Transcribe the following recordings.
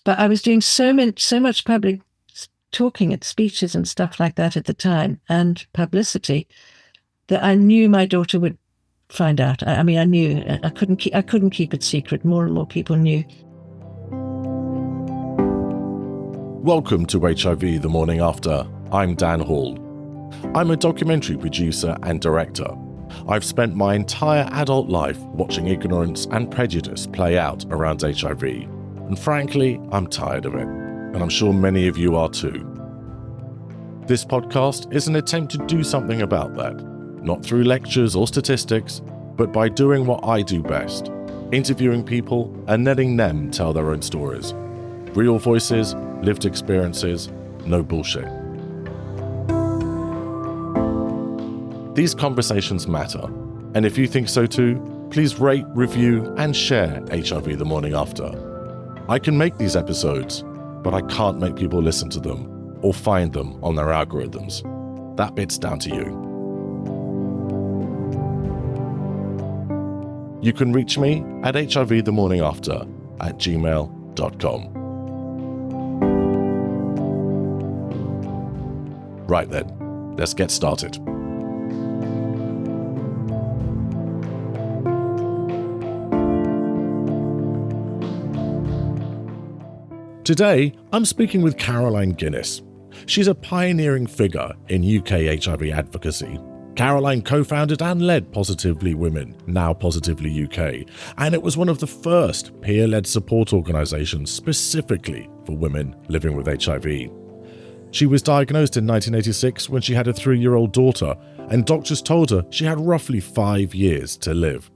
But I was doing so much public talking at speeches and stuff like that at the time, and publicity, that I knew my daughter would find out. I mean, I knew I couldn't keep it secret. More and more people knew. Welcome to HIV The Morning After. I'm Dan Hall. I'm a documentary producer and director. I've spent my entire adult life watching ignorance and prejudice play out around HIV. And frankly, I'm tired of it. And I'm sure many of you are too. This podcast is an attempt to do something about that. Not through lectures or statistics, but by doing what I do best. Interviewing people and letting them tell their own stories. Real voices, lived experiences, no bullshit. These conversations matter, and if you think so too, please rate, review, and share HIV The Morning After. I can make these episodes, but I can't make people listen to them or find them on their algorithms. That bit's down to you. You can reach me at hivthemorningafter@gmail.com. Right then, let's get started. Today, I'm speaking with Caroline Guinness. She's a pioneering figure in UK HIV advocacy. Caroline co-founded and led Positively Women, now Positively UK, and it was one of the first peer-led support organisations specifically for women living with HIV. She was diagnosed in 1986 when she had a 3-year-old daughter, and doctors told her she had roughly 5 years to live.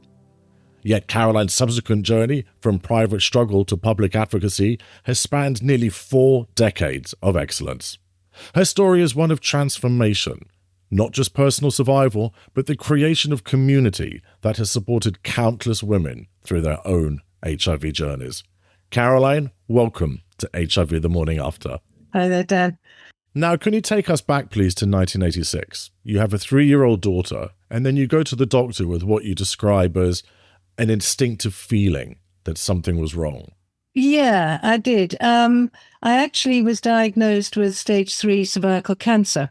Yet Caroline's subsequent journey from private struggle to public advocacy has spanned nearly 4 decades of excellence. Her story is one of transformation, not just personal survival, but the creation of community that has supported countless women through their own HIV journeys. Caroline, welcome to HIV The Morning After. Hi there, Dan. Now, can you take us back, please, to 1986? You have a 3-year-old daughter, and then you go to the doctor with what you describe as an instinctive feeling that something was wrong. Yeah, I did. I actually was diagnosed with stage 3 cervical cancer.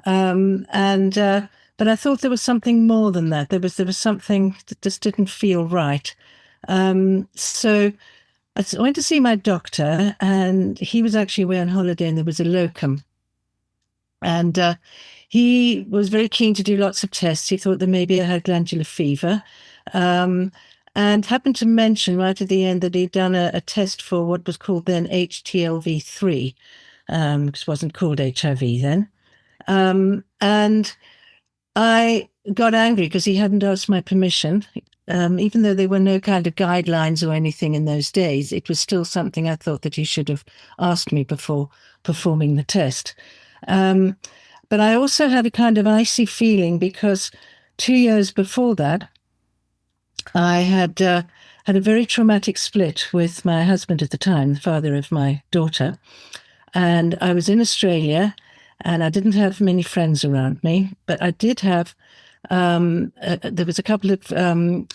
But I thought there was something more than that. There was something that just didn't feel right. So I went to see my doctor, and he was actually away on holiday, and there was a locum. And he was very keen to do lots of tests. He thought that maybe I had glandular fever. And happened to mention right at the end that he'd done a test for what was called then HTLV-III, because it wasn't called HIV then. And I got angry because he hadn't asked my permission. Even though there were no kind of guidelines or anything in those days, it was still something I thought that he should have asked me before performing the test. But I also had a kind of icy feeling because 2 years before that, I had a very traumatic split with my husband at the time, the father of my daughter. And I was in Australia, and I didn't have many friends around me, but I did have, there was a couple of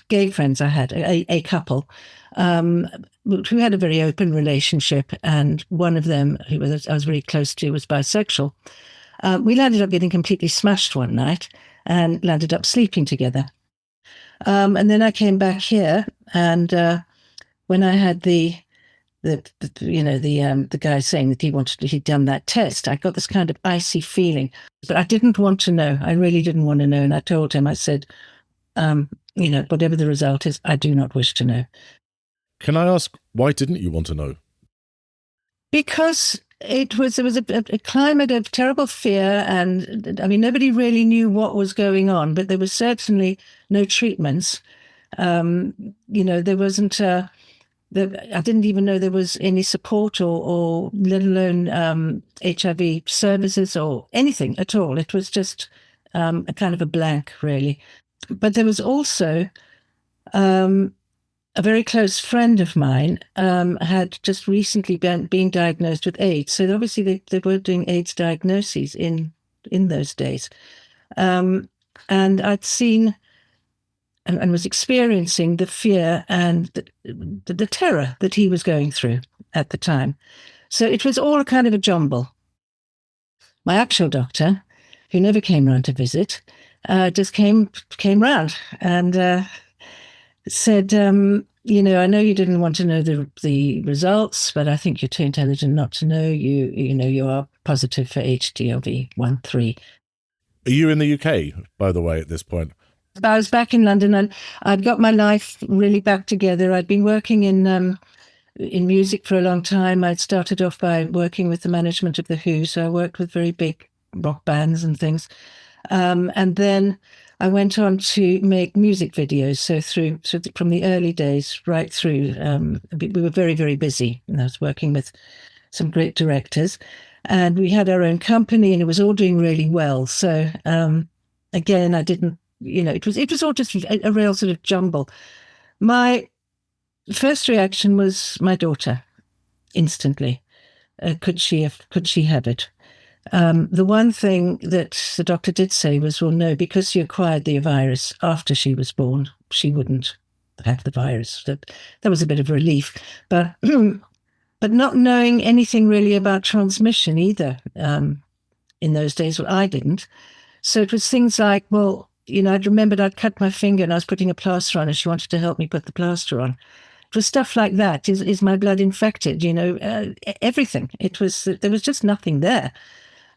gay friends I had, a couple, who had a very open relationship. And one of them, who I was very close to, was bisexual. We landed up getting completely smashed one night and landed up sleeping together. And then I came back here, and when I had the guy saying that he'd done that test, I got this kind of icy feeling, but I didn't want to know. I really didn't want to know, and I told him, I said, whatever the result is, I do not wish to know. Can I ask, why didn't you want to know? Because there was a climate of terrible fear, and I mean, nobody really knew what was going on, but there was certainly no treatments. There wasn't, I didn't even know there was any support or let alone HIV services or anything at all. It was just a kind of a blank, really. But there was also a very close friend of mine had just recently been diagnosed with AIDS. So obviously they were doing AIDS diagnoses in those days. And I'd seen and was experiencing the fear and the terror that he was going through at the time. So it was all kind of a jumble. My actual doctor, who never came round to visit, just came round and said, I know you didn't want to know the results, but I think you're too intelligent not to know. You are positive for HTLV-III. Are you in the UK, by the way, at this point? I was back in London, and I'd got my life really back together. I'd been working in music for a long time. I'd started off by working with the management of The Who, so I worked with very big rock bands and things. And then I went on to make music videos. So from the early days right through, we were very, very busy. And I was working with some great directors. And we had our own company, and it was all doing really well. So again, I didn't, it was all just a real sort of jumble. My first reaction was my daughter, instantly. Could she have it? The one thing that the doctor did say was, well, no, because she acquired the virus after she was born, she wouldn't have the virus. That was a bit of a relief. But but not knowing anything really about transmission either in those days, well, I didn't. So it was things like, well, I'd remembered I'd cut my finger and I was putting a plaster on, and she wanted to help me put the plaster on. It was stuff like that. Is my blood infected? Everything. There was just nothing there.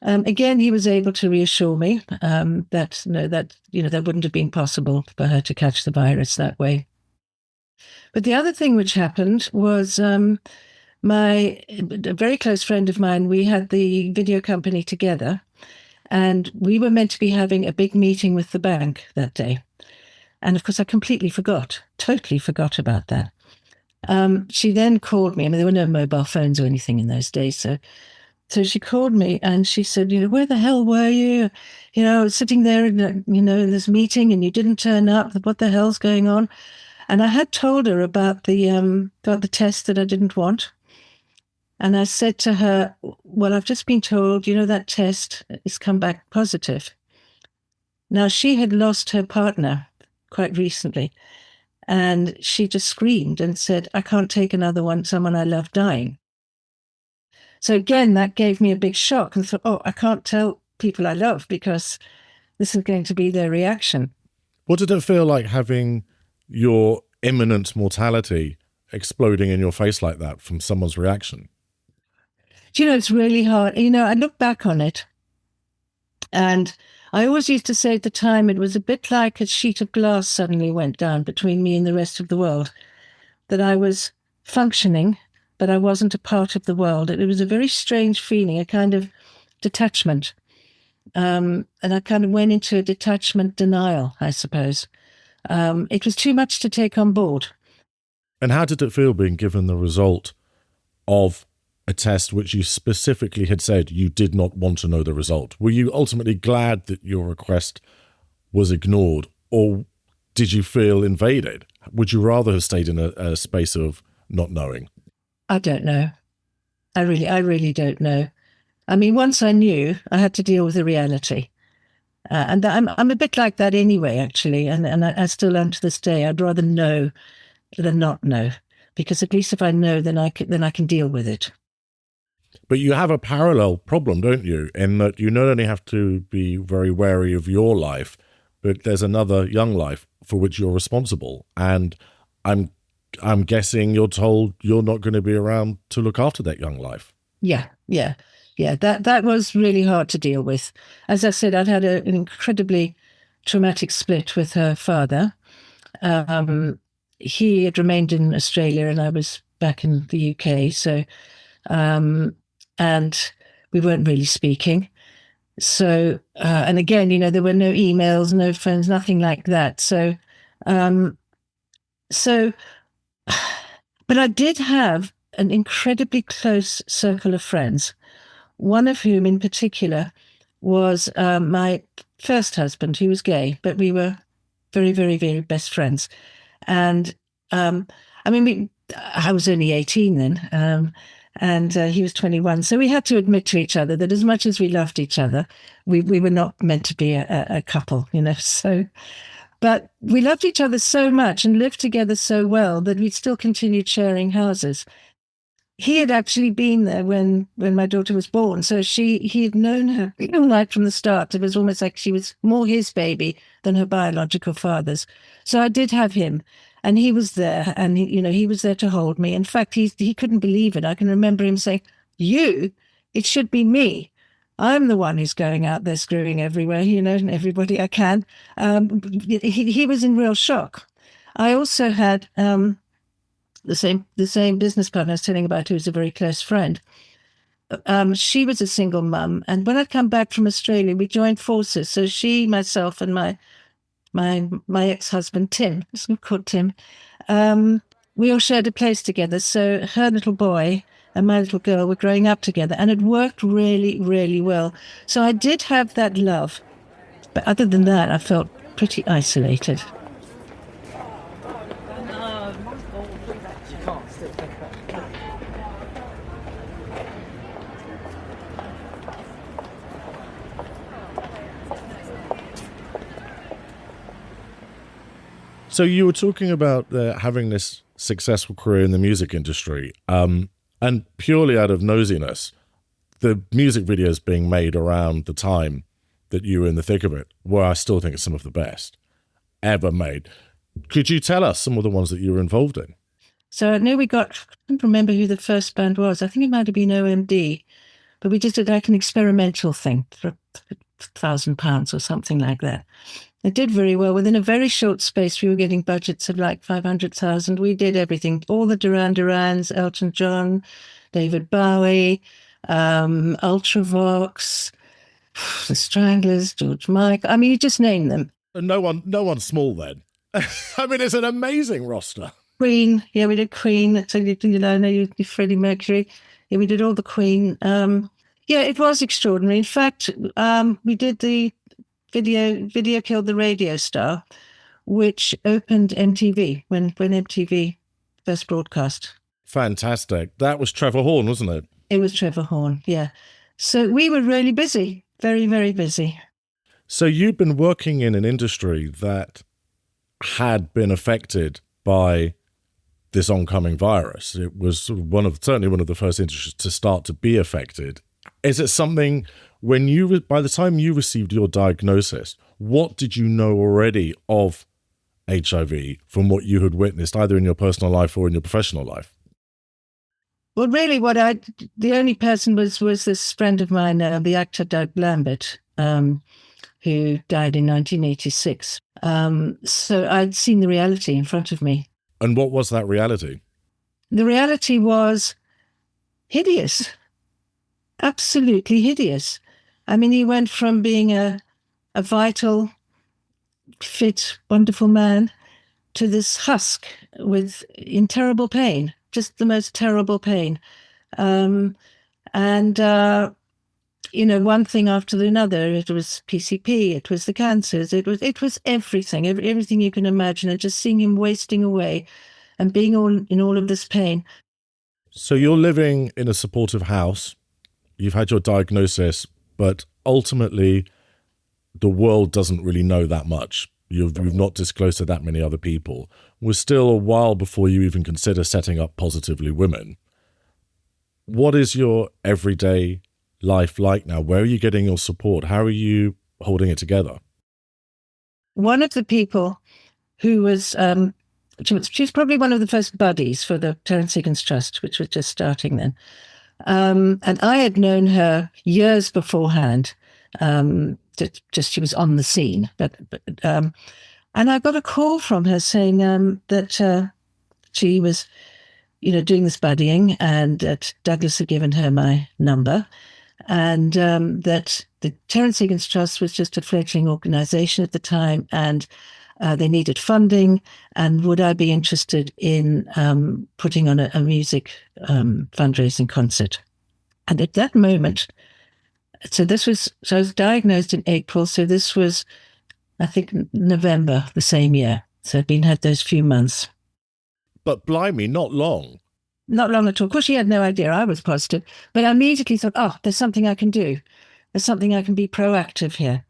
Again, he was able to reassure me that that wouldn't have been possible for her to catch the virus that way. But the other thing which happened was a very close friend of mine. We had the video company together, and we were meant to be having a big meeting with the bank that day. And of course, I totally forgot about that. She then called me. I mean, there were no mobile phones or anything in those days, so she called me and she said, where the hell were you? I was sitting there in this meeting and you didn't turn up. What the hell's going on? And I had told her about the test that I didn't want. And I said to her, well, I've just been told, that test has come back positive. Now, she had lost her partner quite recently, and she just screamed and said, I can't take another one, someone I love dying. So again, that gave me a big shock, and thought, I can't tell people I love because this is going to be their reaction. What did it feel like having your imminent mortality exploding in your face like that from someone's reaction? It's really hard. I look back on it, and I always used to say at the time it was a bit like a sheet of glass suddenly went down between me and the rest of the world, that I was functioning, but I wasn't a part of the world. It was a very strange feeling, a kind of detachment. And I kind of went into a detachment denial, I suppose. It was too much to take on board. And how did it feel being given the result of a test which you specifically had said you did not want to know the result? Were you ultimately glad that your request was ignored, or did you feel invaded? Would you rather have stayed in a space of not knowing? I don't know. I really don't know. I mean, once I knew, I had to deal with the reality. And I'm a bit like that anyway, actually. And I still am to this day. I'd rather know than not know, because at least if I know, then I can deal with it. But you have a parallel problem, don't you? In that you not only have to be very wary of your life, but there's another young life for which you're responsible. And I'm guessing you're told you're not going to be around to look after that young life. Yeah. That was really hard to deal with. As I said, I'd had an incredibly traumatic split with her father. He had remained in Australia and I was back in the UK. So, and we weren't really speaking. So, and again, there were no emails, no phones, nothing like that. So, but I did have an incredibly close circle of friends, one of whom in particular was my first husband. He was gay, but we were very, very, very best friends. And I was only 18 then, and he was 21. So we had to admit to each other that as much as we loved each other, we were not meant to be a couple, So But we loved each other so much and lived together so well that we still continued sharing houses. He had actually been there when my daughter was born. So he had known her right from the start. It was almost like she was more his baby than her biological father's. So I did have him, and he was there, and he was there to hold me. In fact, he couldn't believe it. I can remember him saying, it should be me. I'm the one who's going out there screwing everywhere, and everybody I can. He was in real shock. I also had the same business partner I was telling about, who was a very close friend. She was a single mum, and when I'd come back from Australia, we joined forces. So she, myself, and my ex-husband Tim, called Tim, we all shared a place together. So her little boy and my little girl were growing up together, and it worked really, really well. So I did have that love, but other than that, I felt pretty isolated. So you were talking about having this successful career in the music industry, and purely out of nosiness, the music videos being made around the time that you were in the thick of it were, I still think, some of the best ever made. Could you tell us some of the ones that you were involved in? So I don't remember who the first band was. I think it might have been OMD, but we just did like an experimental thing for £1,000 or something like that. It did very well. Within a very short space, we were getting budgets of like 500,000. We did everything. All the Duran Durans, Elton John, David Bowie, Ultravox, the Stranglers, George Michael. I mean, you just name them. No one small then. I mean, it's an amazing roster. Queen, yeah, we did Queen. So I know you Freddie Mercury. Yeah, we did all the Queen. Yeah, it was extraordinary. In fact, we did the Video Killed the Radio Star, which opened MTV when MTV first broadcast. Fantastic. That was Trevor Horn, wasn't it? It was Trevor Horn, yeah. So we were really busy, very, very busy. So you'd been working in an industry that had been affected by this oncoming virus. It was certainly one of the first industries to start to be affected. Is it something, by the time you received your diagnosis, what did you know already of HIV from what you had witnessed, either in your personal life or in your professional life? Well, really, the only person was this friend of mine, the actor Doug Lambert, who died in 1986. So I'd seen the reality in front of me. And what was that reality? The reality was hideous. Absolutely hideous. I mean, he went from being a vital, fit, wonderful man to this husk in terrible pain, just the most terrible pain. One thing after another. It was PCP, it was the cancers, it was everything you can imagine, and just seeing him wasting away and being in all of this pain. So you're living in a supportive house. You've had your diagnosis, but ultimately the world doesn't really know that much. You've not disclosed to that many other people. We're still a while before you even consider setting up Positively Women. What is your everyday life like now? Where are you getting your support? How are you holding it together? One of the people who was, she was probably one of the first buddies for the Terence Higgins Trust, which was just starting then. And I had known her years beforehand. Just she was on the scene, and I got a call from her saying that she was, doing this buddying, and that Douglas had given her my number, and that the Terence Higgins Trust was just a fledgling organisation at the time, and they needed funding, and would I be interested in putting on a music fundraising concert? And at that moment, so I was diagnosed in April, so this was, I think, November the same year. So I'd had those few months. But blimey, not long. Not long at all. Of course, she had no idea I was positive, but I immediately thought, there's something I can do. There's something I can be proactive here.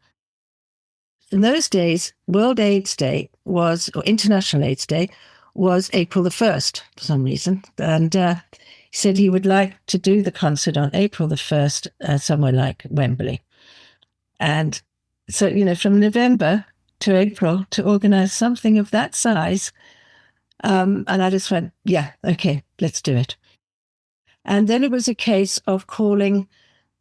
in those days, World AIDS Day or International AIDS Day was April the 1st for some reason. And he said he would like to do the concert on April the 1st, somewhere like Wembley. And so, from November to April to organize something of that size. And I just went, yeah, okay, let's do it. And then it was a case of calling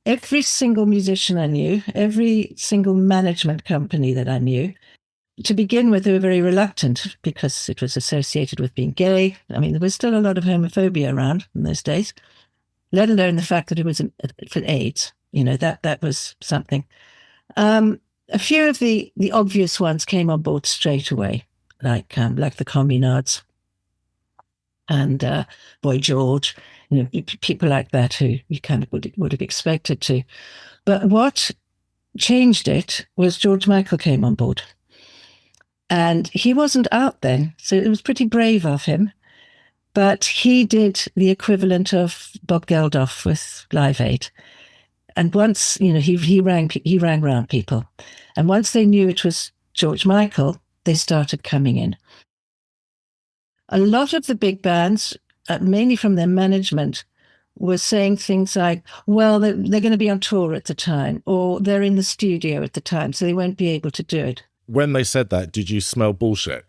every single musician I knew, every single management company that I knew. To begin with, they were very reluctant because it was associated with being gay. I mean, there was still a lot of homophobia around in those days, let alone the fact that it was for AIDS. That was something. A few of the obvious ones came on board straight away, like the Communards and Boy George, people like that who you kind of would have expected to. But what changed it was George Michael came on board. And he wasn't out then, so it was pretty brave of him. But he did the equivalent of Bob Geldof with Live Aid. And once, he rang round people. And once they knew it was George Michael, they started coming in. A lot of the big bands, mainly from their management, were saying things like, well, they're going to be on tour at the time, or they're in the studio at the time, so they won't be able to do it. When they said that, did you smell bullshit?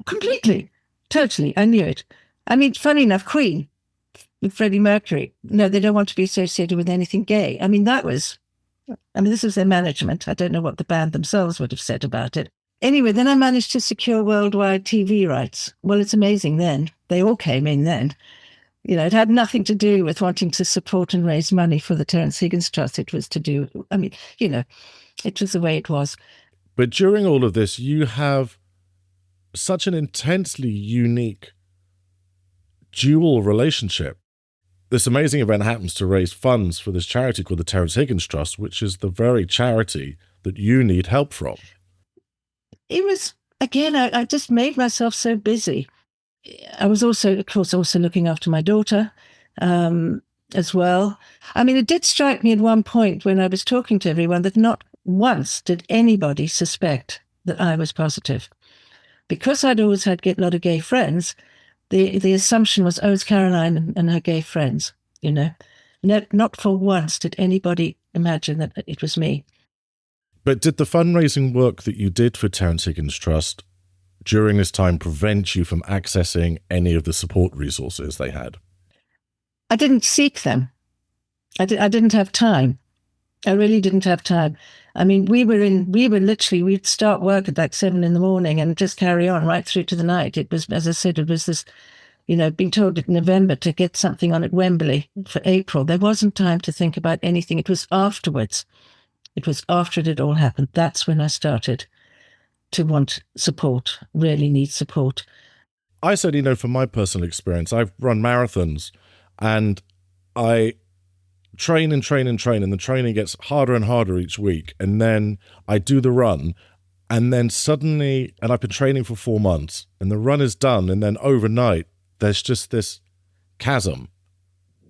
Completely. Totally. I knew it. I mean, funny enough, Queen with Freddie Mercury, no, they don't want to be associated with anything gay. I mean, this was their management. I don't know what the band themselves would have said about it. Anyway, then I managed to secure worldwide TV rights. Well, it's amazing then. They all came in then. It had nothing to do with wanting to support and raise money for the Terence Higgins Trust. It was to do, it was the way it was. But during all of this, you have such an intensely unique dual relationship. This amazing event happens to raise funds for this charity called the Terence Higgins Trust, which is the very charity that you need help from. It was, again, I just made myself so busy. I was also, of course, looking after my daughter as well. I mean, it did strike me at one point when I was talking to everyone that not once did anybody suspect that I was positive. Because I'd always had a lot of gay friends, the assumption was, it's Caroline and her gay friends, Not for once did anybody imagine that it was me. But did the fundraising work that you did for Terence Higgins Trust during this time prevent you from accessing any of the support resources they had? I didn't seek them. I didn't have time. I really didn't have time. I mean, we'd start work at like 7 a.m. and just carry on right through to the night. It was, as I said, it was this, being told in November to get something on at Wembley for April. There wasn't time to think about anything. It was afterwards. It was after it had all happened. That's when I started to want support, really need support. I said, from my personal experience, I've run marathons and I train and train and train, and the training gets harder and harder each week. And then I do the run, and then suddenly, and I've been training for 4 months, and the run is done, and then overnight, there's just this chasm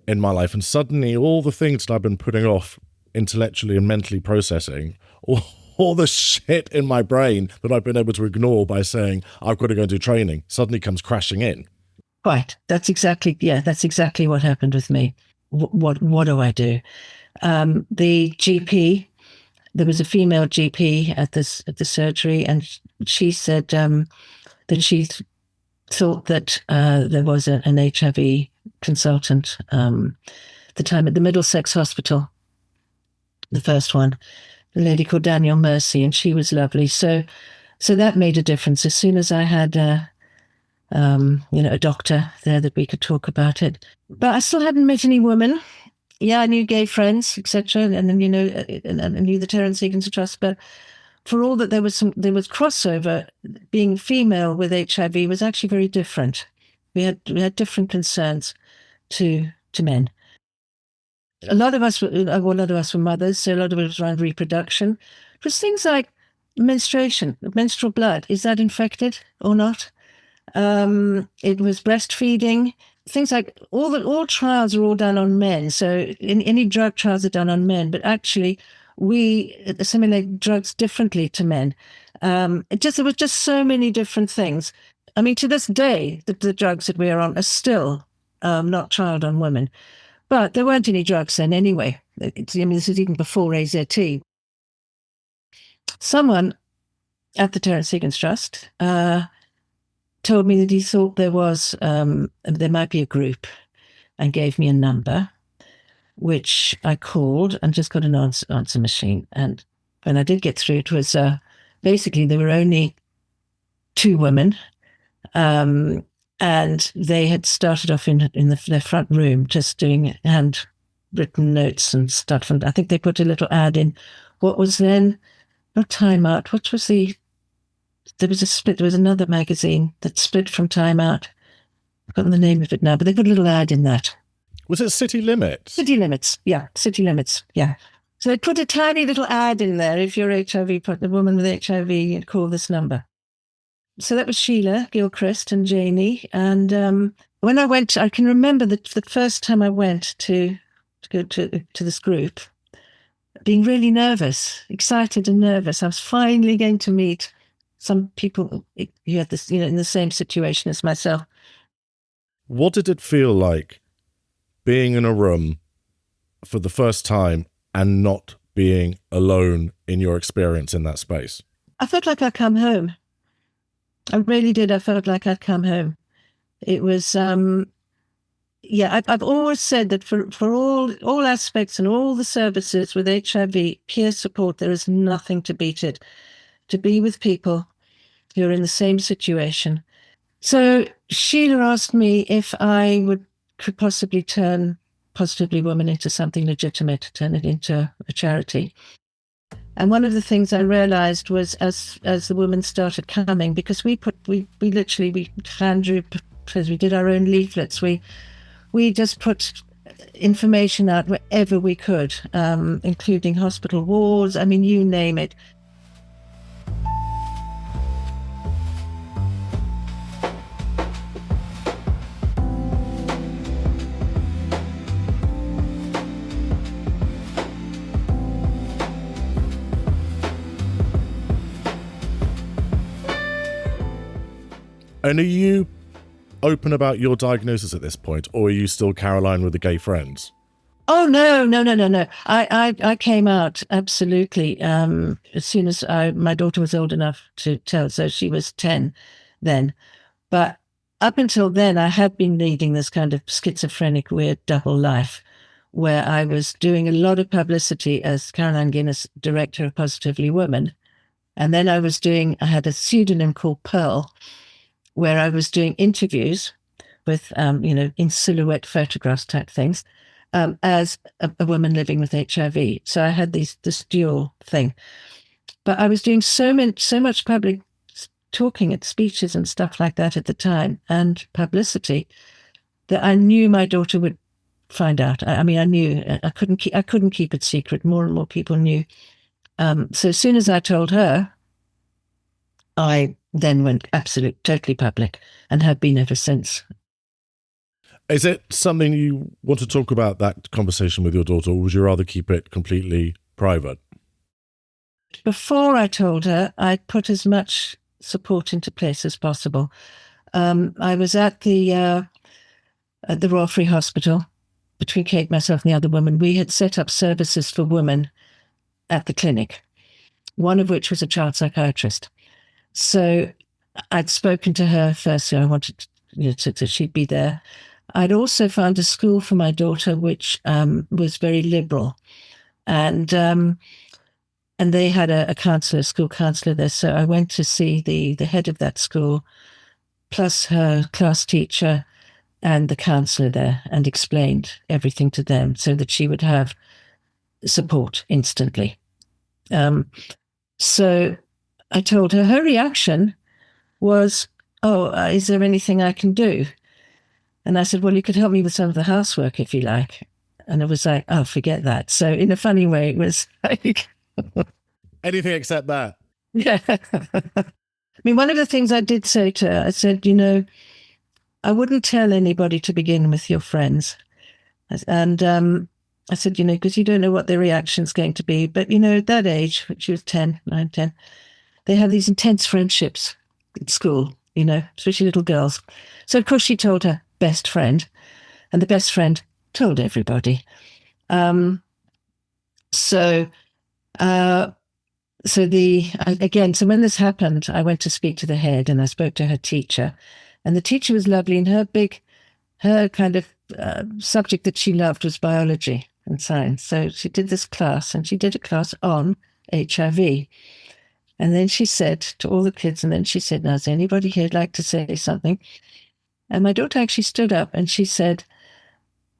in my life. And suddenly all the things that I've been putting off intellectually and mentally processing, all the shit in my brain that I've been able to ignore by saying, I've got to go and do training, suddenly comes crashing in. Right. That's exactly what happened with me. What do I do? The GP, there was a female GP at the surgery, and she said that she thought that there was an HIV consultant the time at the Middlesex Hospital, the first one, a lady called Danielle Mercy, and she was lovely. So that made a difference. As soon as I had a doctor there that we could talk about it. But I still hadn't met any women. Yeah, I knew gay friends, etc., and then I knew the Terence Higgins Trust. But for all that there was crossover, being female with HIV was actually very different. We had different concerns to men. A lot of us were mothers, so a lot of it was around reproduction. It was things like menstruation, menstrual blood. Is that infected or not? It was breastfeeding, things like all trials are all done on men. So any drug trials are done on men, but actually we assimilate drugs differently to men. There was just so many different things. I mean, to this day, the drugs that we are on are still not trialed on women. But there weren't any drugs then anyway. I mean, this is even before AZT. Someone at the Terence Higgins Trust told me that he thought there might be a group, and gave me a number, which I called and just got an answer machine. And when I did get through, it was basically there were only 2 women, and they had started off in their front room just doing handwritten notes and stuff. And I think they put a little ad in what was then not Time Out. What was there was a split. There was another magazine that split from Time Out. I've forgotten the name of it now, but they put a little ad in that. Was it City Limits? City Limits, yeah. City Limits, yeah. So they put a tiny little ad in there. If you're HIV, put the woman with HIV, you'd call this number. So that was Sheila Gilchrist and Janie. And when I went, I can remember the first time I went to go to this group, being really nervous, excited and nervous. I was finally going to meet some people who had this, in the same situation as myself. What did it feel like being in a room for the first time and not being alone in your experience in that space? I felt like I'd come home. I really did. I felt like I'd come home. It was, I've always said that for all aspects and all the services with HIV, peer support, there is nothing to beat it. To be with people who are in the same situation. So Sheila asked me if I could possibly turn Positively Women into something legitimate, turn it into a charity. And one of the things I realized was as the women started coming, because we literally hand drew, because we did our own leaflets, we just put information out wherever we could, including hospital wards, I mean, you name it. And are you open about your diagnosis at this point, or are you still Caroline with the gay friends? Oh, no. I came out, absolutely, as soon as my daughter was old enough to tell, so she was 10 then. But up until then, I had been leading this kind of schizophrenic, weird double life, where I was doing a lot of publicity as Caroline Guinness, director of Positively Women. And then I had a pseudonym called Pearl, where I was doing interviews with, in silhouette photographs type things, as a woman living with HIV. So I had this dual thing. But I was doing so much public talking at speeches and stuff like that at the time, and publicity, that I knew my daughter would find out. I knew I couldn't keep it secret. More and more people knew. So as soon as I told her, I then went totally public, and have been ever since. Is it something you want to talk about, that conversation with your daughter, or would you rather keep it completely private? Before I told her, I put as much support into place as possible. I was at the Royal Free Hospital, between Kate, myself, and the other woman. We had set up services for women at the clinic, one of which was a child psychiatrist. So I'd spoken to her first, so I wanted that she'd be there. I'd also found a school for my daughter, which was very liberal. And they had a school counselor there. So I went to see the head of that school, plus her class teacher and the counselor there, and explained everything to them so that she would have support instantly. So I told her. Her reaction was, is there anything I can do? And I said, well, you could help me with some of the housework if you like. And it was like, oh, forget that. So in a funny way, it was like... anything except that. Yeah. I mean, one of the things I did say to her, I said, I wouldn't tell anybody to begin with, your friends. And I said, because you don't know what their reaction's going to be. But, at that age, she was 9, 10, they have these intense friendships at school, especially little girls. So, of course, she told her best friend, and the best friend told everybody. So when this happened, I went to speak to the head, and I spoke to her teacher, and the teacher was lovely, and her kind of subject that she loved was biology and science. So she did this class, and she did a class on HIV. And then she said to all the kids, and then she said, now, does anybody here like to say something? And my daughter actually stood up and she said,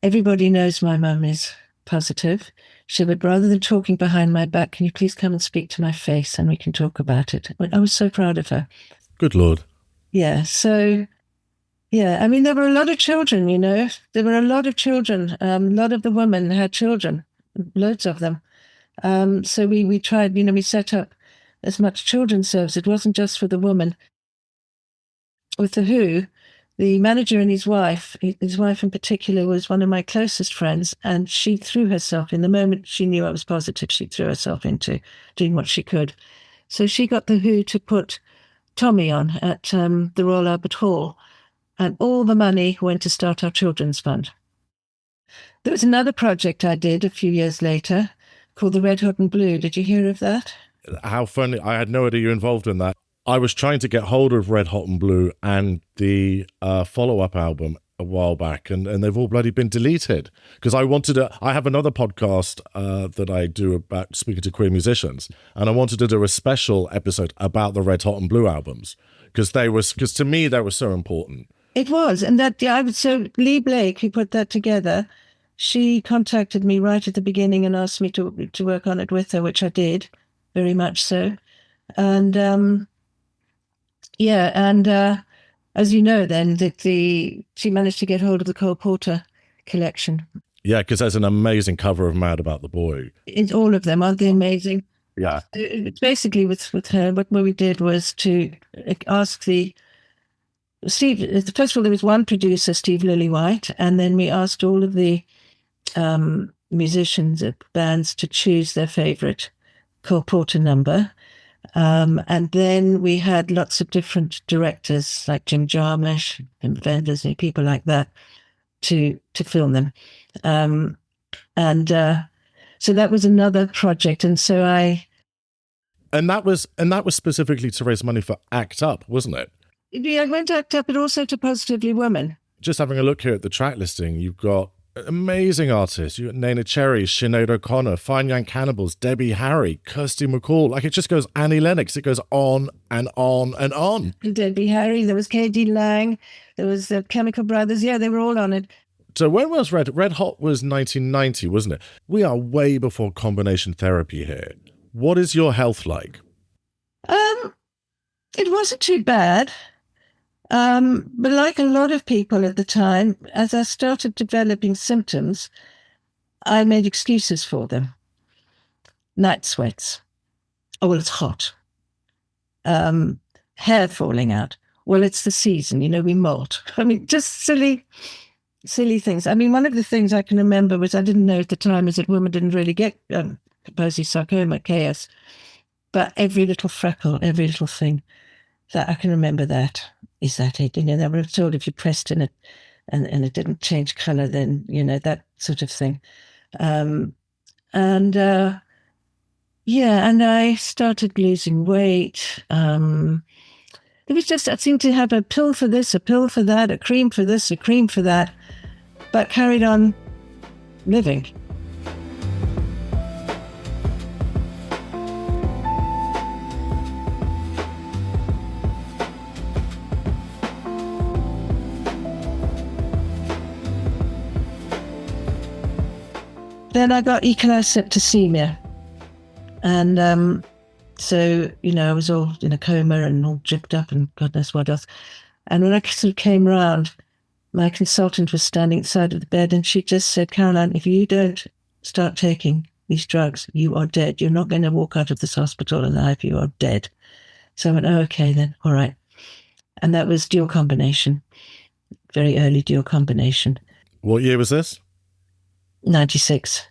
everybody knows my mum is positive. She said, but rather than talking behind my back, can you please come and speak to my face and we can talk about it? I was so proud of her. Good Lord. Yeah. So, yeah, I mean, there were a lot of children, There were a lot of children. A lot of the women had children, loads of them. So we tried, we set up as much children's service. It wasn't just for the woman. With the WHO, the manager and his wife in particular was one of my closest friends, and she threw herself in. The moment she knew I was positive, she threw herself into doing what she could. So she got the WHO to put Tommy on at the Royal Albert Hall, and all the money went to start our children's fund. There was another project I did a few years later called the Red Hot and Blue. Did you hear of that? How funny. I had no idea you were involved in that. I was trying to get hold of Red Hot and Blue and the follow-up album a while back, and they've all bloody been deleted. Because I have another podcast that I do about speaking to queer musicians, and I wanted to do a special episode about the Red Hot and Blue albums, because to me, they were so important. It was, and so Lee Blake, who put that together, she contacted me right at the beginning and asked me to work on it with her, which I did, very much so. And as you know, then she managed to get hold of the Cole Porter collection. Yeah, because there's an amazing cover of Mad About the Boy. It's all of them, aren't they amazing? Yeah. It's basically with her, what we did was to ask Steve. First of all, there was one producer, Steve Lillywhite, and then we asked all of the musicians at bands to choose their favorite Cole Porter number. And then we had lots of different directors like Jim Jarmusch and vendors and people like that to film them. So that was another project. And so And that was specifically to raise money for ACT UP, wasn't it? Yeah, I went to ACT UP, but also to Positively Women. Just having a look here at the track listing, you've got amazing artists. You've got Nena Cherry, Sinead O'Connor, Fine Young Cannibals, Debbie Harry, Kirsty MacColl. Like, it just goes Annie Lennox. It goes on and on and on. Debbie Harry, there was K.D. Lang, there was the Chemical Brothers. Yeah, they were all on it. So when was Red Hot was 1990, wasn't it? We are way before combination therapy here. What is your health like? It wasn't too bad. But like a lot of people at the time, as I started developing symptoms, I made excuses for them. Night sweats. Oh, well, it's hot. Hair falling out. Well, it's the season, we molt. I mean, just silly things. I mean, one of the things I can remember was I didn't know at the time is that women didn't really get Kaposi sarcoma, chaos. But every little freckle, every little thing, that I can remember that. Is that it? They were told if you pressed in it and it didn't change colour, then, that sort of thing. And I started losing weight. It was just, I seemed to have a pill for this, a pill for that, a cream for this, a cream for that, but carried on living. Then I got E. coli septicemia. And so, I was all in a coma and all dripped up and God knows what else. And when I sort of came round, my consultant was standing at the side of the bed and she just said, Caroline, if you don't start taking these drugs, you are dead. You're not going to walk out of this hospital alive. You are dead. So I went, oh, okay then, all right. And that was dual combination, very early dual combination. What year was this? 96.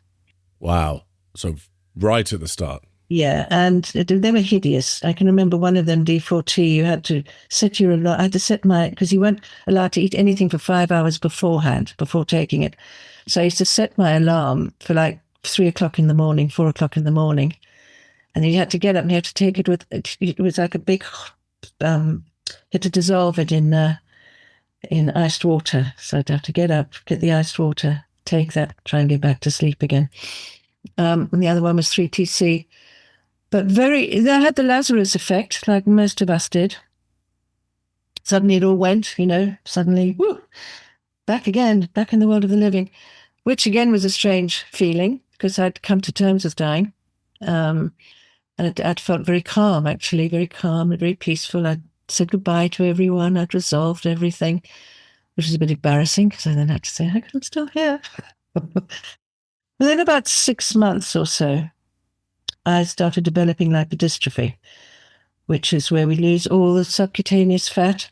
Wow. So right at the start. Yeah, and they were hideous. I can remember one of them, D4T. You had to set your alarm. I had to set because you weren't allowed to eat anything for 5 hours beforehand, before taking it. So I used to set my alarm for like 3 o'clock in the morning, 4 o'clock in the morning, and then you had to get up and you had to take it with. It was like a big. You had to dissolve it in iced water. So I'd have to get up, get the iced water, take that, try and get back to sleep again. And the other one was 3TC. But they had the Lazarus effect, like most of us did. Suddenly it all went, suddenly, whoo, back again, back in the world of the living, which again was a strange feeling because I'd come to terms with dying. And I'd felt very calm, actually, very calm and very peaceful. I'd said goodbye to everyone. I'd resolved everything, which was a bit embarrassing because I then had to say, I'm still here. Within about 6 months or so, I started developing lipodystrophy, which is where we lose all the subcutaneous fat.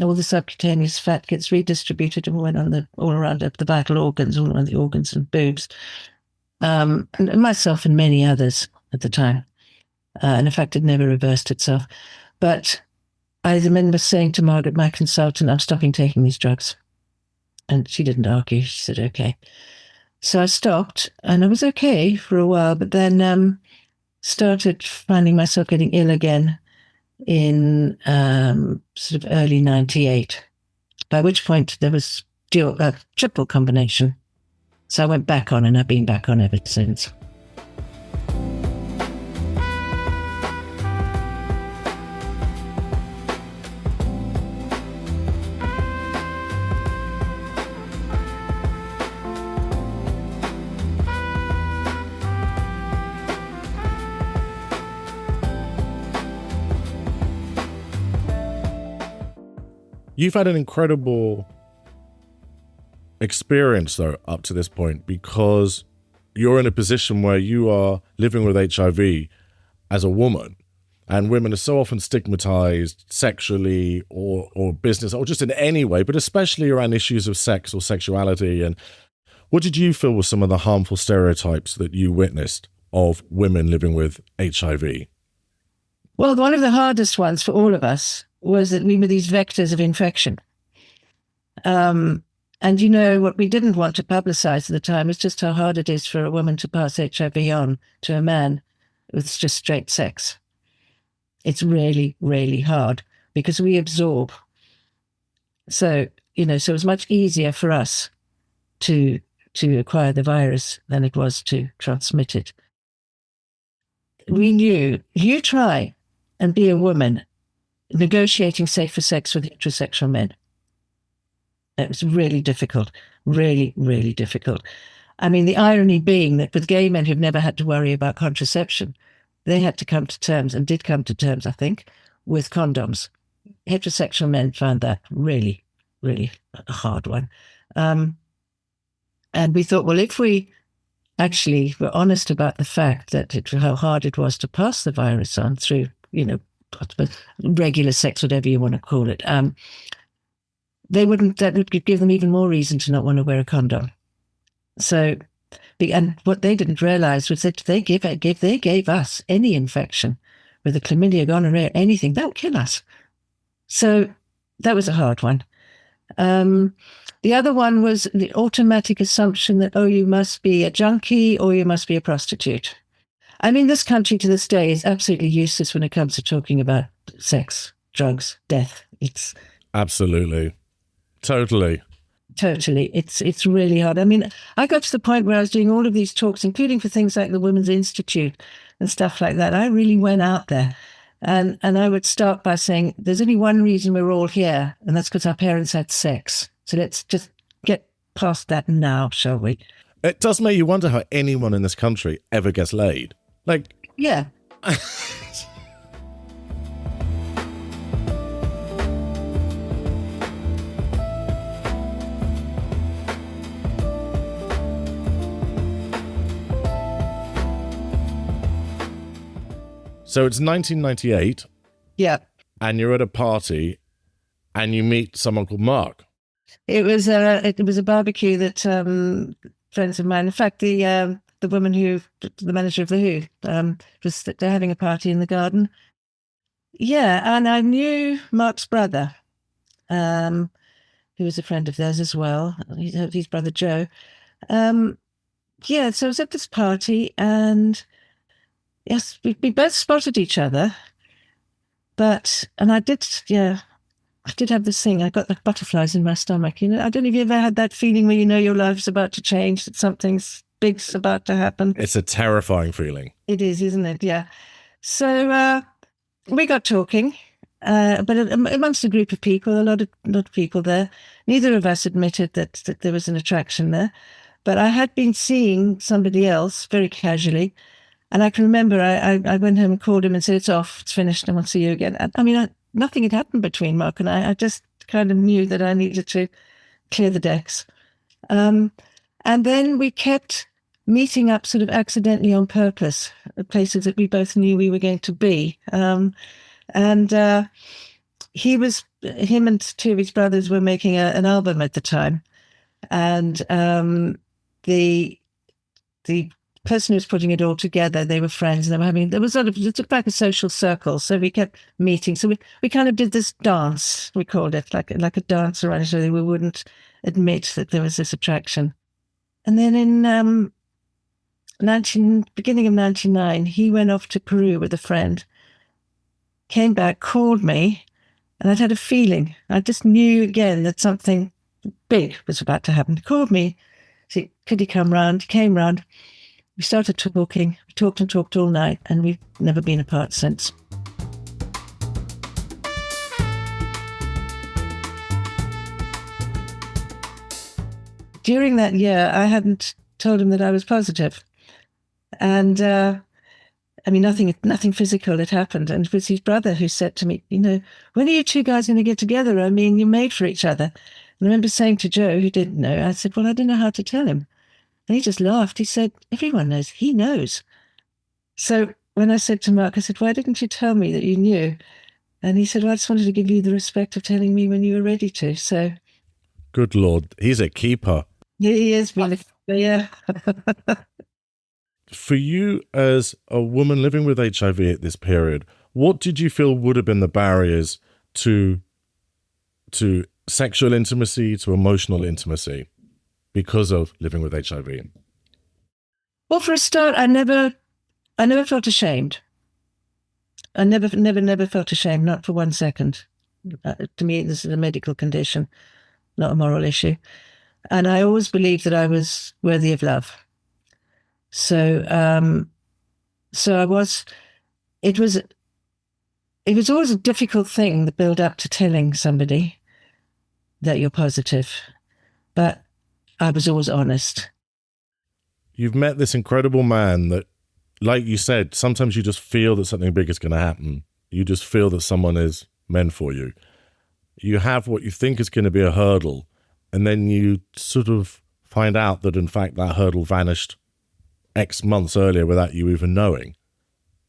All the subcutaneous fat gets redistributed and went all around the vital organs, all around the organs and boobs. And myself and many others at the time. And in fact, it never reversed itself. But I remember saying to Margaret, my consultant, I'm stopping taking these drugs. And she didn't argue. She said, okay. So I stopped and I was okay for a while, but then started finding myself getting ill again in sort of early 98, by which point there was triple combination. So I went back on and I've been back on ever since. You've had an incredible experience, though, up to this point, because you're in a position where you are living with HIV as a woman, and women are so often stigmatized sexually or business or just in any way, but especially around issues of sex or sexuality. And what did you feel were some of the harmful stereotypes that you witnessed of women living with HIV? Well, one of the hardest ones for all of us was that we were these vectors of infection. And what we didn't want to publicize at the time was just how hard it is for a woman to pass HIV on to a man with just straight sex. It's really, really hard because we absorb. So it was much easier for us to acquire the virus than it was to transmit it. We knew, you try and be a woman negotiating safer sex with heterosexual men. It was really difficult, really, really difficult. I mean, the irony being that with gay men who've never had to worry about contraception, they had to come to terms, and did come to terms, I think, with condoms. Heterosexual men found that really, really a hard one. And we thought, well, if we actually were honest about the fact that how hard it was to pass the virus on through, regular sex, whatever you want to call it, that would give them even more reason to not want to wear a condom. So, and what they didn't realize was that they gave us any infection with a chlamydia, gonorrhea, anything, that would kill us. So that was a hard one. The other one was the automatic assumption that, you must be a junkie or you must be a prostitute. I mean, this country to this day is absolutely useless when it comes to talking about sex, drugs, death. It's absolutely, totally. It's really hard. I mean, I got to the point where I was doing all of these talks, including for things like the Women's Institute and stuff like that. I really went out there. And I would start by saying, there's only one reason we're all here, and that's because our parents had sex. So let's just get past that now, shall we? It does make you wonder how anyone in this country ever gets laid. Yeah. So it's 1998. Yeah. And you're at a party and you meet someone called Mark. It was a barbecue that friends of mine, in fact, the the woman the manager of the Who, they're having a party in the garden. Yeah, and I knew Mark's brother, who was a friend of theirs as well. His brother Joe. Yeah, so I was at this party, and yes, we both spotted each other. And I did have this thing. I got like butterflies in my stomach. I don't know if you ever had that feeling where your life's about to change, that something's big's about to happen. It's a terrifying feeling. It is, isn't it? Yeah. So we got talking, but amongst a group of people, a lot of people there. Neither of us admitted that there was an attraction there, but I had been seeing somebody else very casually. And I can remember I went home and called him and said, it's off, it's finished, I won't see you again. Nothing had happened between Mark and I. I just kind of knew that I needed to clear the decks. And then we kept meeting up sort of accidentally on purpose at places that we both knew we were going to be. Him and two of his brothers were making an album at the time. And the person who was putting it all together, they were friends, and it was like a social circle. So we kept meeting. So we kind of did this dance, we called it, like a dance around each other. We wouldn't admit that there was this attraction. And then in beginning of 99, he went off to Peru with a friend, came back, called me, and I'd had a feeling. I just knew again that something big was about to happen. He called me, said, could he come round? He came round. We started talking. We talked and talked all night, and we've never been apart since. During that year, I hadn't told him that I was positive. And nothing physical had happened. And it was his brother who said to me, when are you two guys going to get together? You're made for each other. And I remember saying to Joe, who didn't know, I said, well, I don't know how to tell him. And he just laughed. He said, everyone knows. He knows. So when I said to Mark, I said, why didn't you tell me that you knew? And he said, well, I just wanted to give you the respect of telling me when you were ready to. So. Good Lord. He's a keeper. Yeah, he is. Yeah. For you as a woman living with HIV at this period, what did you feel would have been the barriers to sexual intimacy, to emotional intimacy, because of living with HIV? Well, for a start, I never felt ashamed. I never felt ashamed, not for 1 second. To me, this is a medical condition, not a moral issue. And I always believed that I was worthy of love. So I was. It was always a difficult thing, the build up to telling somebody that you're positive, but I was always honest. You've met this incredible man that, like you said, sometimes you just feel that something big is going to happen. You just feel that someone is meant for you. You have what you think is going to be a hurdle, and then you sort of find out that, in fact, that hurdle vanished X months earlier without you even knowing.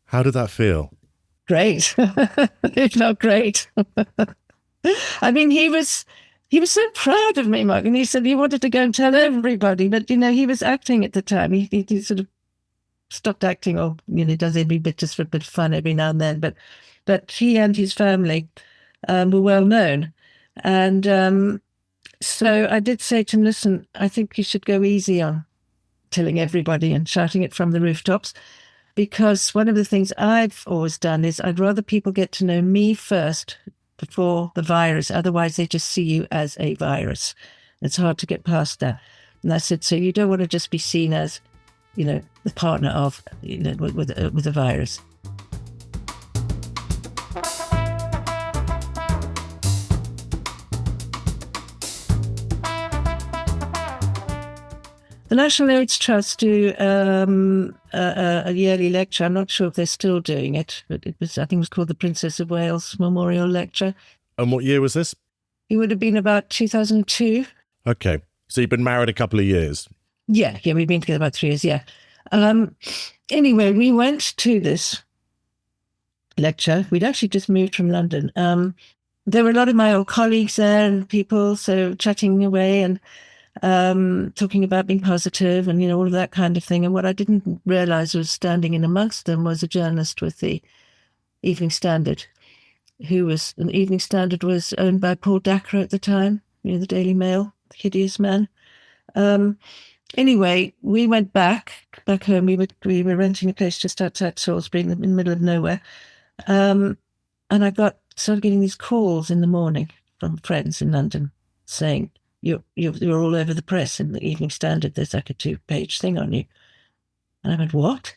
How did that feel? Great. It felt great. He was so proud of me, Mark, and he said he wanted to go and tell everybody, but, he was acting at the time. He sort of stopped acting, or, does every bit just for a bit of fun every now and then, but he and his family were well known. And so I did say to him, listen, I think you should go easy on telling everybody and shouting it from the rooftops, because one of the things I've always done is I'd rather people get to know me first before the virus. Otherwise, they just see you as a virus. It's hard to get past that. And I said, so you don't want to just be seen as, the partner of, with a virus. The National AIDS Trust do a yearly lecture. I'm not sure if they're still doing it, but I think it was called the Princess of Wales Memorial Lecture. And what year was this? It would have been about 2002. Okay. So you've been married a couple of years? Yeah, we've been together about 3 years, yeah. Anyway, we went to this lecture. We'd actually just moved from London. There were a lot of my old colleagues there and people, so chatting away, and talking about being positive and, all of that kind of thing. And what I didn't realize was standing in amongst them was a journalist with the Evening Standard, the Evening Standard was owned by Paul Dacker at the time, the Daily Mail, the hideous man. Anyway, we went back home. We were renting a place just outside Salisbury in the middle of nowhere. And I started getting these calls in the morning from friends in London saying, you're all over the press in the Evening Standard. There's like a 2-page thing on you. And I went, what?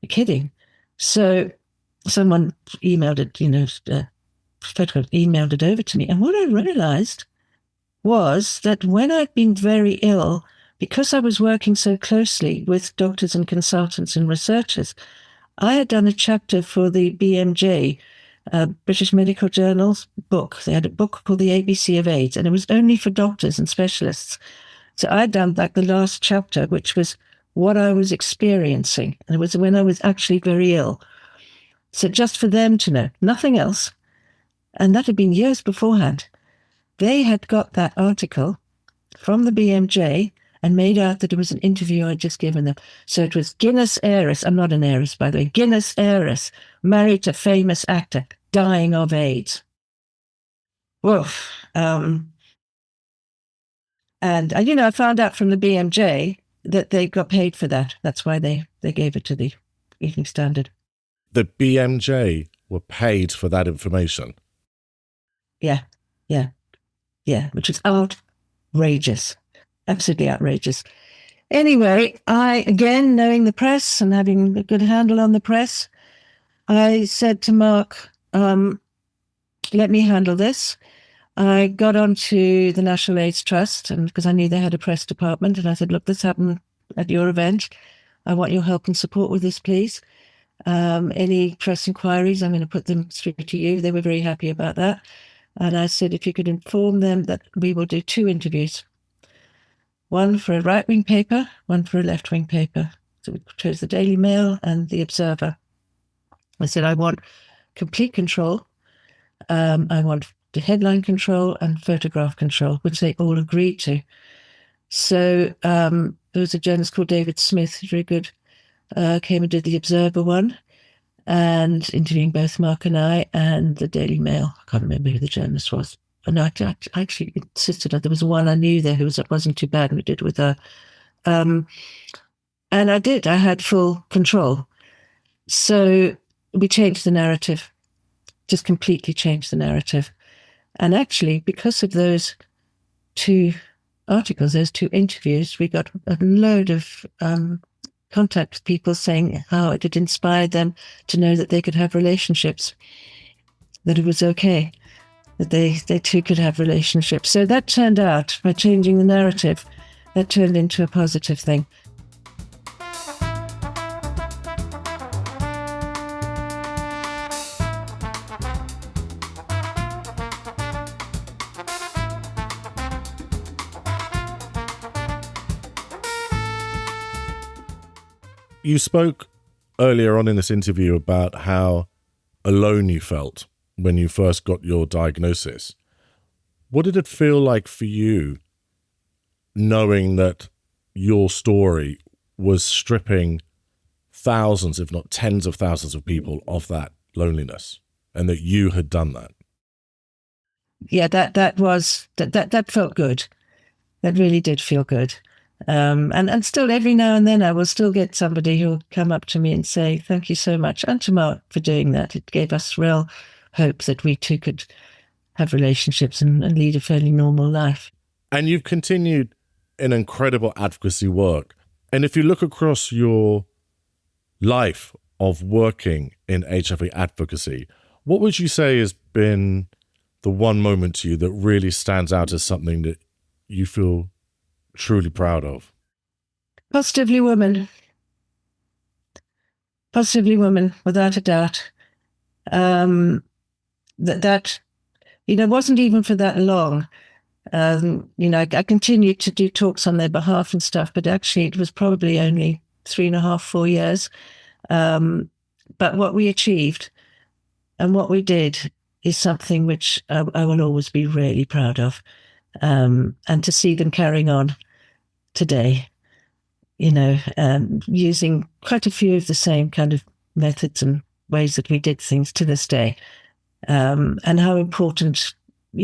You're kidding. So someone emailed it, photograph emailed it over to me. And what I realized was that when I'd been very ill, because I was working so closely with doctors and consultants and researchers, I had done a chapter for the BMJ, British Medical Journal's book. They had a book called The ABC of AIDS, and it was only for doctors and specialists. So I'd done like the last chapter, which was what I was experiencing. And it was when I was actually very ill. So just for them to know, nothing else. And that had been years beforehand. They had got that article from the BMJ and made out that it was an interview I'd just given them. So it was Guinness heiress, I'm not an heiress, by the way, Guinness heiress, married to famous actor, dying of AIDS. Woof. And, I found out from the BMJ that they got paid for that. That's why they gave it to the Evening Standard. The BMJ were paid for that information? Yeah, which is outrageous. Absolutely outrageous. Anyway, again, knowing the press and having a good handle on the press, I said to Mark, let me handle this. I got onto the National AIDS Trust, and because I knew they had a press department, and I said, look, this happened at your event. I want your help and support with this, please. Any press inquiries, I'm going to put them straight to you. They were very happy about that. And I said, if you could inform them that we will do 2 interviews, one for a right-wing paper, one for a left-wing paper. So we chose the Daily Mail and the Observer. I said, I want complete control. I want the headline control and photograph control, which they all agreed to. So there was a journalist called David Smith, very good, came and did the Observer one, and interviewing both Mark and I, and the Daily Mail. I can't remember who the journalist was. And I actually insisted that there was one I knew there who wasn't too bad, and we did with her. And I did. I had full control. So we changed the narrative, just completely changed the narrative. And actually, because of those 2 articles, those 2 interviews, we got a load of contact with people saying how it had inspired them to know that they could have relationships, that it was okay, that they too could have relationships. So that turned out, by changing the narrative, that turned into a positive thing. You spoke earlier on in this interview about how alone you felt when you first got your diagnosis. What did it feel like for you knowing that your story was stripping thousands, if not tens of thousands of people of that loneliness, and that you had done that? Yeah, that felt good. That really did feel good. And still every now and then I will still get somebody who'll come up to me and say, thank you so much, and to Mark for doing that. It gave us real hope that we too could have relationships and lead a fairly normal life. And you've continued an incredible advocacy work. And if you look across your life of working in HIV advocacy, what would you say has been the one moment to you that really stands out as something that you feel truly proud of? Positively women, without a doubt. That wasn't even for that long. I continued to do talks on their behalf and stuff, but actually it was probably only 3.5, 4 years. But what we achieved and what we did is something which I will always be really proud of. and to see them carrying on today, using quite a few of the same kind of methods and ways that we did things to this day, and how important,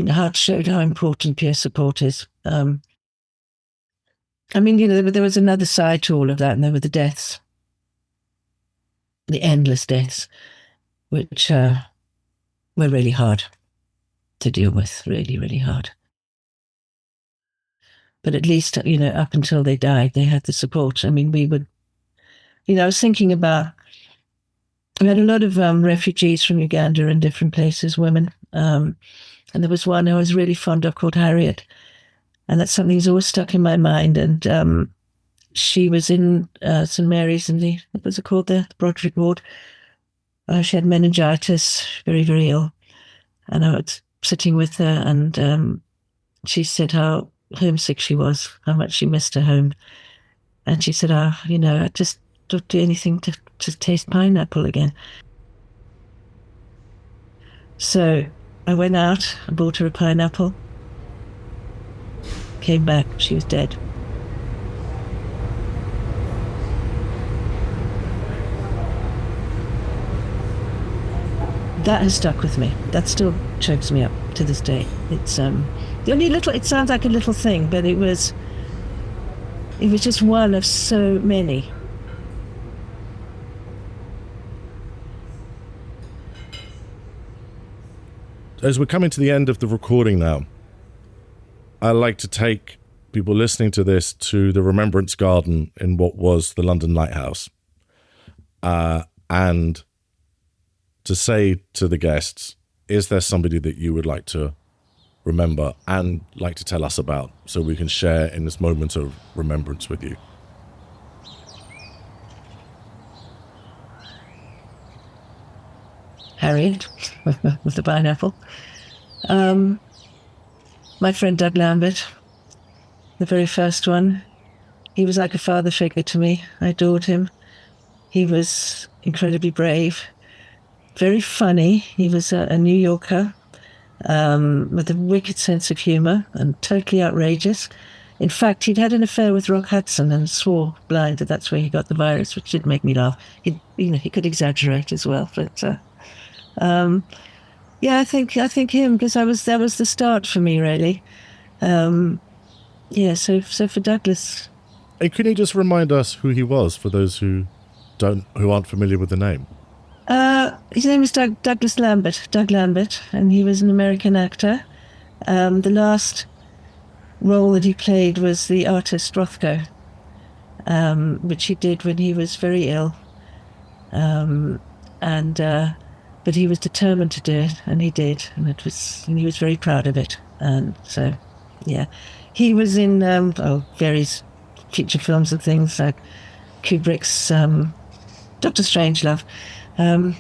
how it showed how important peer support is. There was another side to all of that, and there were the deaths, the endless deaths, which were really hard to deal with, really, really hard. But at least, up until they died, they had the support. I was thinking about, we had a lot of refugees from Uganda in different places, women. And there was one I was really fond of called Harriet. And that's something that's always stuck in my mind. And she was in St. Mary's in what was it called there? The Broderick Ward. She had meningitis, very, very ill. And I was sitting with her, and she said how homesick she was, how much she missed her home. And she said, I just don't do anything to taste pineapple again. So I went out and bought her a pineapple. Came back, she was dead. That has stuck with me. That still chokes me up to this day. It's the only little. It sounds like a little thing, but it was just one of so many. As we're coming to the end of the recording now, I like to take people listening to this to the Remembrance Garden in what was the London Lighthouse, and to say to the guests, is there somebody that you would like to remember and like to tell us about, so we can share in this moment of remembrance with you? Harriet, with the pineapple. My friend Doug Lambert, the very first one. He was like a father figure to me. I adored him. He was incredibly brave, very funny. He was a New Yorker with a wicked sense of humor and totally outrageous. In fact, he'd had an affair with Rock Hudson and swore blind that that's where he got the virus, which did make me laugh. He could exaggerate as well, but I think him, because that was the start for me, really. So for Douglas. And can you just remind us who he was for those who aren't familiar with the name? His name is Douglas Lambert, Doug Lambert, and he was an American actor. The last role that he played was the artist Rothko, which he did when he was very ill. But he was determined to do it, and he did, and he was very proud of it. And so, yeah, he was in various feature films and things like Kubrick's Dr. Strangelove, and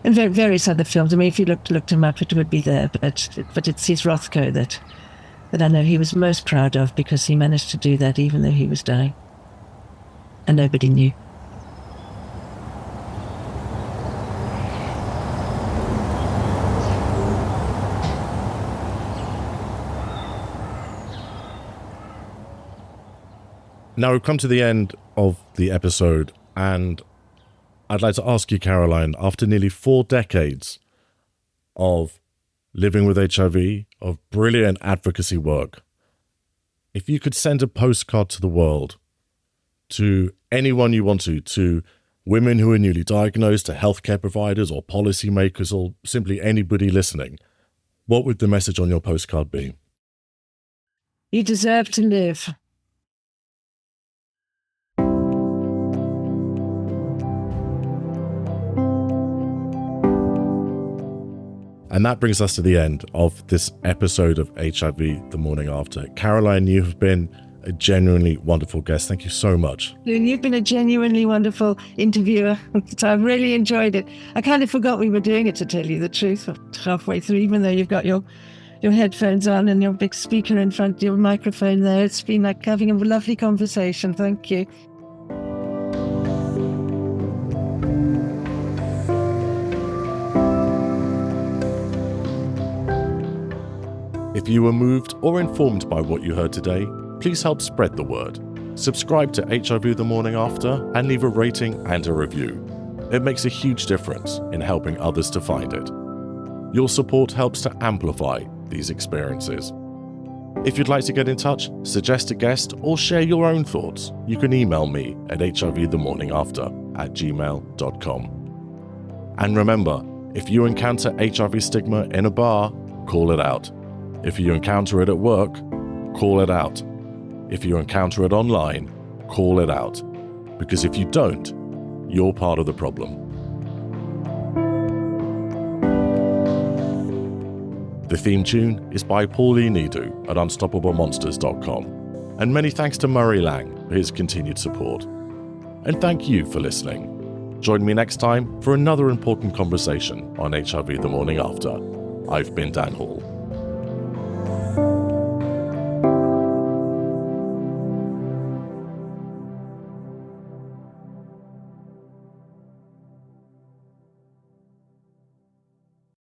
various other films. I mean, if you looked him up, it would be there. But it's his Rothko that I know he was most proud of, because he managed to do that even though he was dying, and nobody knew. Now we've come to the end of the episode, and I'd like to ask you, Caroline, after nearly 4 decades of living with HIV, of brilliant advocacy work, if you could send a postcard to the world, to anyone you want to women who are newly diagnosed, to healthcare providers or policymakers, or simply anybody listening, what would the message on your postcard be? You deserve to live. And that brings us to the end of this episode of HIV The Morning After. Caroline, you have been a genuinely wonderful guest. Thank you so much. You've been a genuinely wonderful interviewer. So I've really enjoyed it. I kind of forgot we were doing it, to tell you the truth, halfway through, even though you've got your headphones on and your big speaker in front, your microphone there. It's been like having a lovely conversation. Thank you. If you were moved or informed by what you heard today, please help spread the word. Subscribe to HIV The Morning After and leave a rating and a review. It makes a huge difference in helping others to find it. Your support helps to amplify these experiences. If you'd like to get in touch, suggest a guest, or share your own thoughts, you can email me at hivthemorningafter@gmail.com. And remember, if you encounter HIV stigma in a bar, call it out. If you encounter it at work, call it out. If you encounter it online, call it out. Because if you don't, you're part of the problem. The theme tune is by Pauline Nidu at unstoppablemonsters.com. And many thanks to Murray Lang for his continued support. And thank you for listening. Join me next time for another important conversation on HIV The Morning After. I've been Dan Hall.